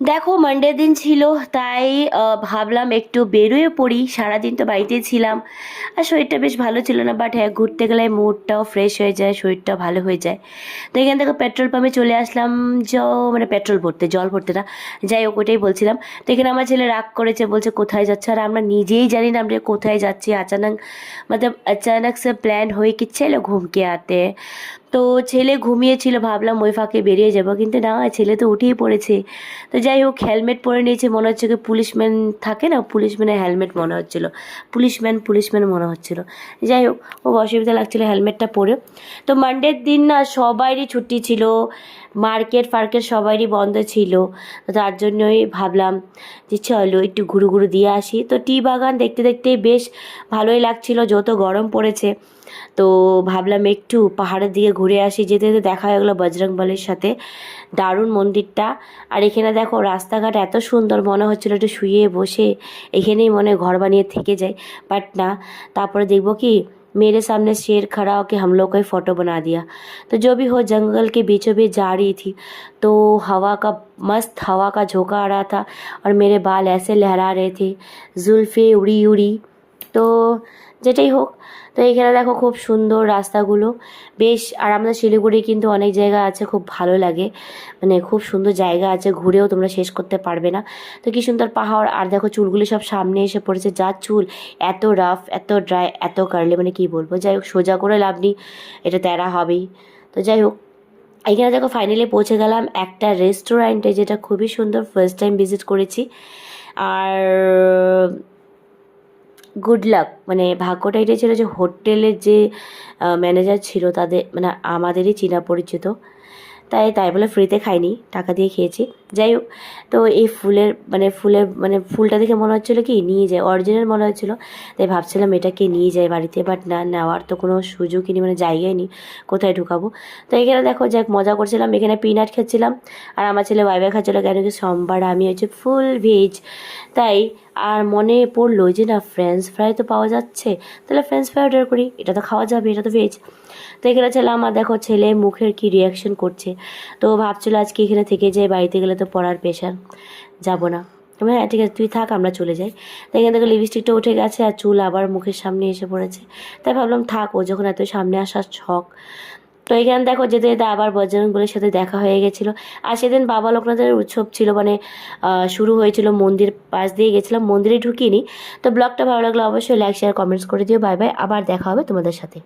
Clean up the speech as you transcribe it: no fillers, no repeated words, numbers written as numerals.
দেখো মানডে দিন ছিল, তাই ভাবলাম একটু বেরোয় পড়ি। সারাদিন তো বাড়িতেই ছিলাম আর শরীরটা বেশ ভালো ছিল না, বাট হ্যাঁ ঘুরতে গেলে মুডটাও ফ্রেশ হয়ে যায়, শরীরটাও ভালো হয়ে যায়। তো এখান থেকে পেট্রোল পাম্পে চলে আসলাম। জ মানে পেট্রোল ভরতে, জল ভরতে না, যাই হোক ওটাই বলছিলাম। তো এখানে আমার ছেলে রাগ করেছে, বলছে কোথায় যাচ্ছে, আর আমরা নিজেই জানি না আমরা কোথায় যাচ্ছি। अचानक से प्लान हुई कि चलो घूम के आते हैं। তো ছেলে ঘুমিয়েছিল, ভাবলাম ওই ফাঁকে বেরিয়ে যাব, কিন্তু না, ছেলে তো উঠেই পড়েছে। তো যাই হোক হেলমেট পরে নিয়েছে, মনে হচ্ছে কি পুলিশম্যান থাকে না, পুলিশম্যানের হেলমেট মনে হচ্ছিল, পুলিশম্যান মনে হচ্ছিল। যাই হোক ও অসুবিধা লাগছিল হেলমেটটা পরে। তো মানডের দিন না সবারই ছুটি ছিল, মার্কেট ফার্কেট সবারই বন্ধ ছিল। তো তার জন্যই ভাবলাম যে চলো একটু ঘুরু ঘুরু দিয়ে আসি। তো টি বাগান দেখতে দেখতে বেশ ভালোই লাগছিল, যত গরম পড়েছে। তো ভাবলাম একটু পাহাড়ের দিকে ঘুরে আসি। যেতে যেতে দেখা হয়ে গেলো বজরংবলীর সাথে, দারুণ মন্দিরটা। আর এখানে দেখো রাস্তাঘাট এত সুন্দর, মনে হচ্ছিলো একটু শুয়ে বসে এখানেই মনে হয় ঘর বানিয়ে থেকে যাই, বাট না। তারপরে দেখবো কি मेरे सामने शेर खड़ा होकर हम लोग का ही फ़ोटो बना दिया। तो जो भी हो, जंगल के बीचों बीच जा रही थी, तो हवा का मस्त हवा का झोंका आ रहा था और मेरे बाल ऐसे लहरा रहे थे, जुल्फ़े उड़ी उड़ी। তো যেটাই হোক, তো এইখানে দেখো খুব সুন্দর রাস্তাগুলো বেশ। আর আমাদের শিলিগুড়ি কিন্তু অনেক জায়গা আছে, খুব ভালো লাগে, মানে খুব সুন্দর জায়গা আছে, ঘুরেও তোমরা শেষ করতে পারবে না। তো কি সুন্দর পাহাড়, আর দেখো চুলগুলি সব সামনে এসে পড়েছে, যার চুল এত রাফ, এত ড্রাই, এত কার্লি, মানে কি বলবো। যাই হোক সোজা করে লাভ নেই, এটা তেরা হবেই। তো যাই হোক এখানে দেখো ফাইনালি পৌঁছে গেলাম একটা রেস্টুরেন্টে, যেটা খুবই সুন্দর, ফার্স্ট টাইম ভিজিট করেছি। আর গুড লাক, মানে ভাগ্যটা এটাই ছিল যে হোটেলের যে ম্যানেজার ছিল তাদের, মানে আমাদেরই চেনা পরিচিত, তাই তাই বলে ফ্রিতে খাইনি, টাকা দিয়ে খেয়েছি। যাই হোক, তো এই ফুলটা দেখে মনে হচ্ছিলো কি নিয়ে যায়, অরিজিনাল মনে হচ্ছিলো। তাই ভাবছিলাম এটাকে নিয়ে যাই বাড়িতে, বাট না, নেওয়ার তো কোনো সুযোগই নেই, মানে জায়গায় নেই, কোথায় ঢুকাবো। তো এখানে দেখো যাক মজা করছিলাম, এখানে পিনাট খাচ্ছিলাম আর আমার ছেলে ওয়াইফাই খাচ্ছিলো, কেন কি সোমবার, আমি হচ্ছে ফুল ভেজ। তাই আর মনে পড়লো যে না ফ্রেঞ্চ ফ্রাই তো পাওয়া যাচ্ছে, তাহলে ফ্রেঞ্চ ফ্রাই অর্ডার করি, এটা তো খাওয়া যাবে, এটা তো ভেজ। তো এখানে ছেলে আমার দেখো ছেলে মুখের কি রিয়াকশন করছে। তো ভাবছিলো আজকে এখানে থেকে যাই, বাড়িতে গেলে তো পড়ার প্রেশার, যাবো না। হ্যাঁ ঠিক আছে তুই থাক, আমরা চলে যাই। তো এখান থেকে লিপস্টিকটা উঠে গেছে আর চুল আবার মুখের সামনে এসে পড়েছে। তাই ভাবলাম থাক, ও যখন এত সামনে আসার শখ। তো এখানে দেখো যেতে যেতে আবার বজরংবলীর সাথে দেখা হয়ে গেছিলো। আর সেদিন বাবা লোকনাথের উৎসব ছিল, মানে শুরু হয়েছিল, মন্দির পাশ দিয়ে গেছিলাম, মন্দিরে ঢুকিনি। তো ব্লগটা ভালো লাগলো অবশ্যই লাইক শেয়ার কমেন্টস করে দিও। বাই বাই, আবার দেখা হবে তোমাদের সাথে।